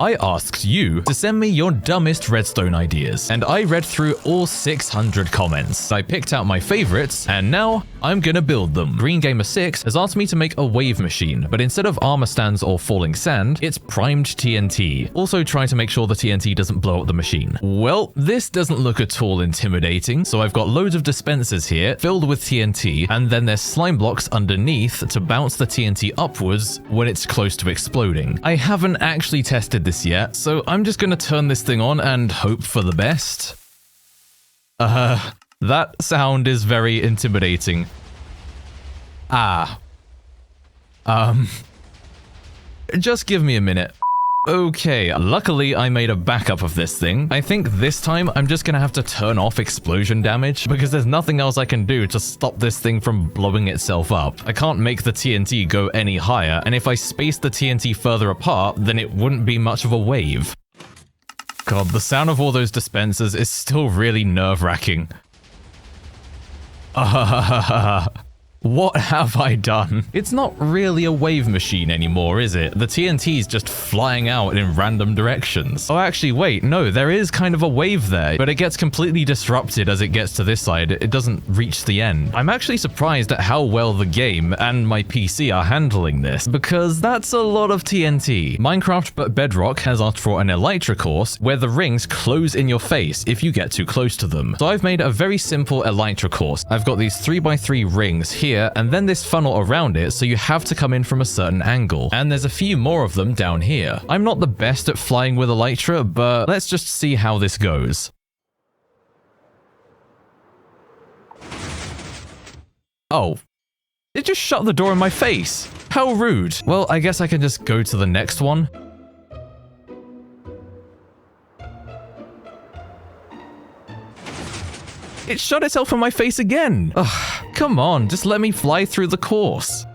I asked you to send me your dumbest redstone ideas, and I read through all 600 comments. I picked out my favorites, and now I'm gonna build them. Green Gamer 6 has asked me to make a wave machine, but instead of armor stands or falling sand, it's primed TNT. Also try to make sure the TNT doesn't blow up the machine. Well, this doesn't look at all intimidating, so I've got loads of dispensers here filled with TNT, and then there's slime blocks underneath to bounce the TNT upwards when it's close to exploding. I haven't actually tested this yet, so I'm just gonna turn this thing on and hope for the best. That sound is very intimidating. Just give me a minute. Okay, luckily I made a backup of this thing. I think this time I'm just gonna have to turn off explosion damage because there's nothing else I can do to stop this thing from blowing itself up. I can't make the TNT go any higher, and if I space the TNT further apart, then it wouldn't be much of a wave. God, the sound of all those dispensers is still really nerve-wracking. What have I done? It's not really a wave machine anymore, is it? The TNT's just flying out in random directions. Oh, actually, wait, no, there is kind of a wave there, but it gets completely disrupted as it gets to this side. It doesn't reach the end. I'm actually surprised at how well the game and my PC are handling this, because that's a lot of TNT. Minecraft but Bedrock has asked for an Elytra course where the rings close in your face if you get too close to them. So I've made a very simple Elytra course. I've got these 3x3 rings here, and then this funnel around it, so you have to come in from a certain angle. And there's a few more of them down here. I'm not the best at flying with Elytra, but let's just see how this goes. Oh. It just shut the door in my face. How rude. Well, I guess I can just go to the next one. It shut itself in my face again. Ugh, come on, just let me fly through the course.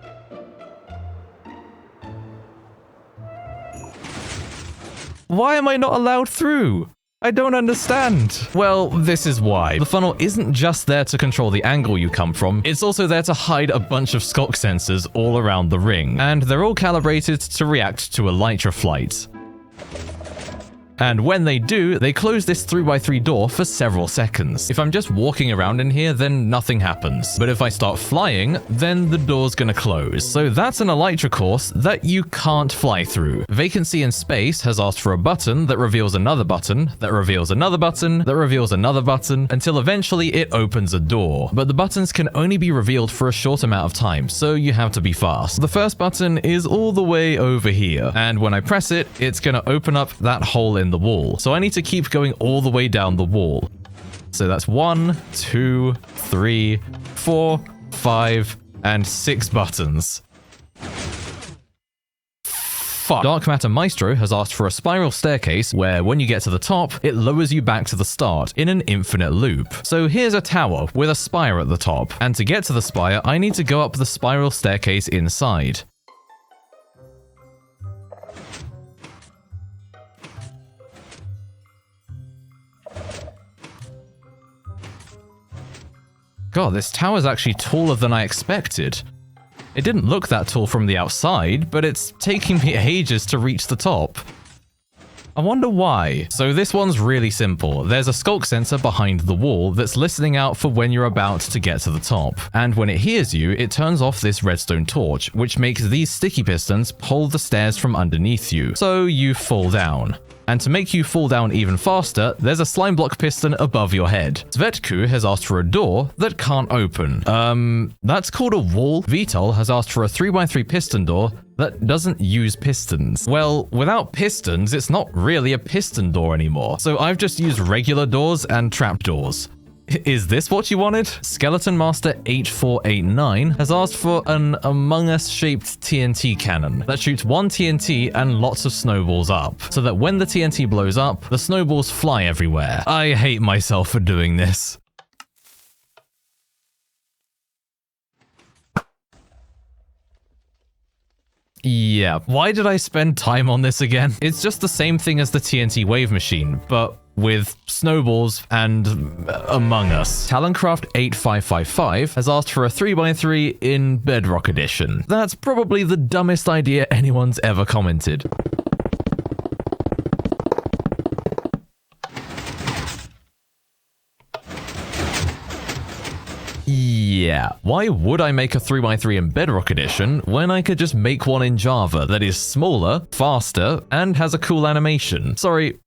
Why am I not allowed through? I don't understand. Well, this is why. The funnel isn't just there to control the angle you come from, it's also there to hide a bunch of sculk sensors all around the ring, and they're all calibrated to react to Elytra flight. And when they do, they close this 3x3 door for several seconds. If I'm just walking around in here, then nothing happens. But if I start flying, then the door's gonna close. So that's an Elytra course that you can't fly through. Vacancy in Space has asked for a button that reveals another button, that reveals another button, that reveals another button, until eventually it opens a door. But the buttons can only be revealed for a short amount of time, so you have to be fast. The first button is all the way over here, and when I press it, it's gonna open up that hole in the wall. So I need to keep going all the way down the wall. So that's 1, 2, 3, 4, 5, and 6 buttons. Fuck. Dark Matter Maestro has asked for a spiral staircase where when you get to the top, it lowers you back to the start in an infinite loop. So here's a tower with a spire at the top, and to get to the spire, I need to go up the spiral staircase inside. God, this tower's actually taller than I expected. It didn't look that tall from the outside, but it's taking me ages to reach the top. I wonder why. So this one's really simple. There's a sculk sensor behind the wall that's listening out for when you're about to get to the top. And when it hears you, it turns off this redstone torch, which makes these sticky pistons pull the stairs from underneath you, so you fall down. And to make you fall down even faster, there's a slime block piston above your head. Svetku has asked for a door that can't open. That's called a wall. Vital has asked for a 3x3 piston door that doesn't use pistons. Well, without pistons, it's not really a piston door anymore. So I've just used regular doors and trapdoors. Is this what you wanted? Skeleton Master 8489 has asked for an Among Us shaped TNT cannon that shoots one TNT and lots of snowballs up, so that when the TNT blows up, the snowballs fly everywhere. I hate myself for doing this. Yeah, why did I spend time on this again? It's just the same thing as the TNT wave machine, but with snowballs and Among Us. Taloncraft 8555 has asked for a 3x3 in Bedrock Edition. That's probably the dumbest idea anyone's ever commented. yeah, why would I make a 3x3 in Bedrock Edition when I could just make one in Java that is smaller, faster, and has a cool animation? Sorry,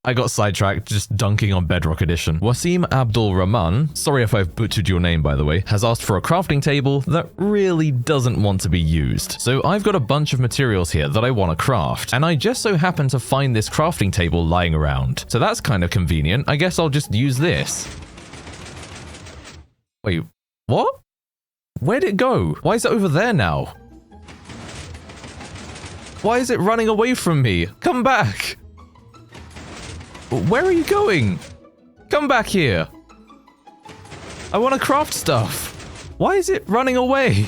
I got sidetracked just dunking on Bedrock Edition. Wasim Abdul Rahman, sorry if I've butchered your name by the way, has asked for a crafting table that really doesn't want to be used. So I've got a bunch of materials here that I want to craft, and I just so happen to find this crafting table lying around. So that's kind of convenient. I guess I'll just use this. Wait, what? Where'd it go? Why is it over there now? Why is it running away from me? Come back! Where are you going? Come back here. I want to craft stuff. Why is it running away?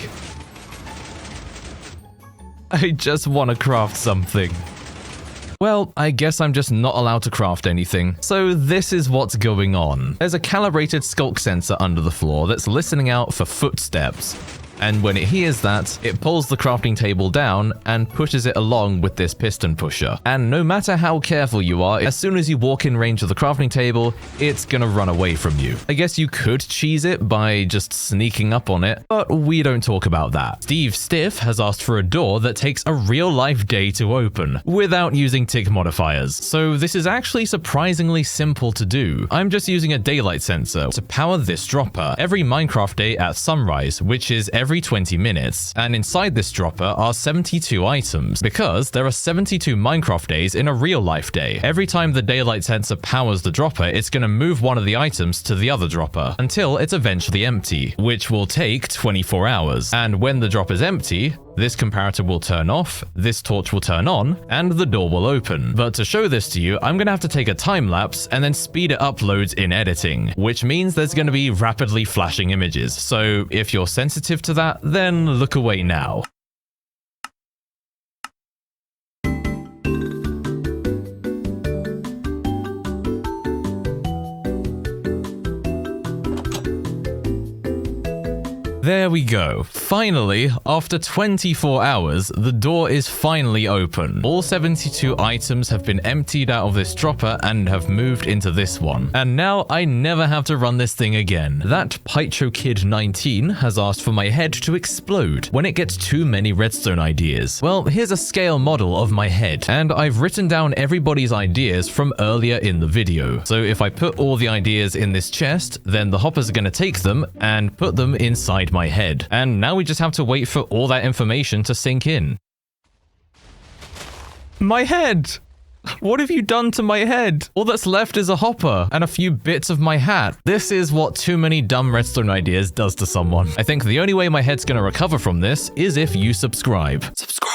I just want to craft something. Well, I guess I'm just not allowed to craft anything. So this is what's going on. There's a calibrated skulk sensor under the floor that's listening out for footsteps. And when it hears that, it pulls the crafting table down and pushes it along with this piston pusher. And no matter how careful you are, as soon as you walk in range of the crafting table, it's gonna run away from you. I guess you could cheese it by just sneaking up on it, but we don't talk about that. Steve Stiff has asked for a door that takes a real-life day to open, without using tick modifiers. So this is actually surprisingly simple to do. I'm just using a daylight sensor to power this dropper every Minecraft day at sunrise, which is every 20 minutes, and inside this dropper are 72 items, because there are 72 Minecraft days in a real-life day. Every time the daylight sensor powers the dropper, it's going to move one of the items to the other dropper, until it's eventually empty, which will take 24 hours. And when the drop is empty, this comparator will turn off, this torch will turn on, and the door will open. But to show this to you, I'm gonna have to take a time lapse and then speed it up loads in editing, which means there's gonna be rapidly flashing images. So if you're sensitive to that, then look away now. There we go. Finally, after 24 hours, the door is finally open. All 72 items have been emptied out of this dropper and have moved into this one. And now I never have to run this thing again. That Pycho Kid 19 has asked for my head to explode when it gets too many redstone ideas. Well, here's a scale model of my head, and I've written down everybody's ideas from earlier in the video. So if I put all the ideas in this chest, then the hoppers are going to take them and put them inside my head. And now we just have to wait for all that information to sink in. My head! What have you done to my head? All that's left is a hopper and a few bits of my hat. This is what too many dumb redstone ideas does to someone. I think the only way my head's gonna recover from this is if you subscribe. Subscribe.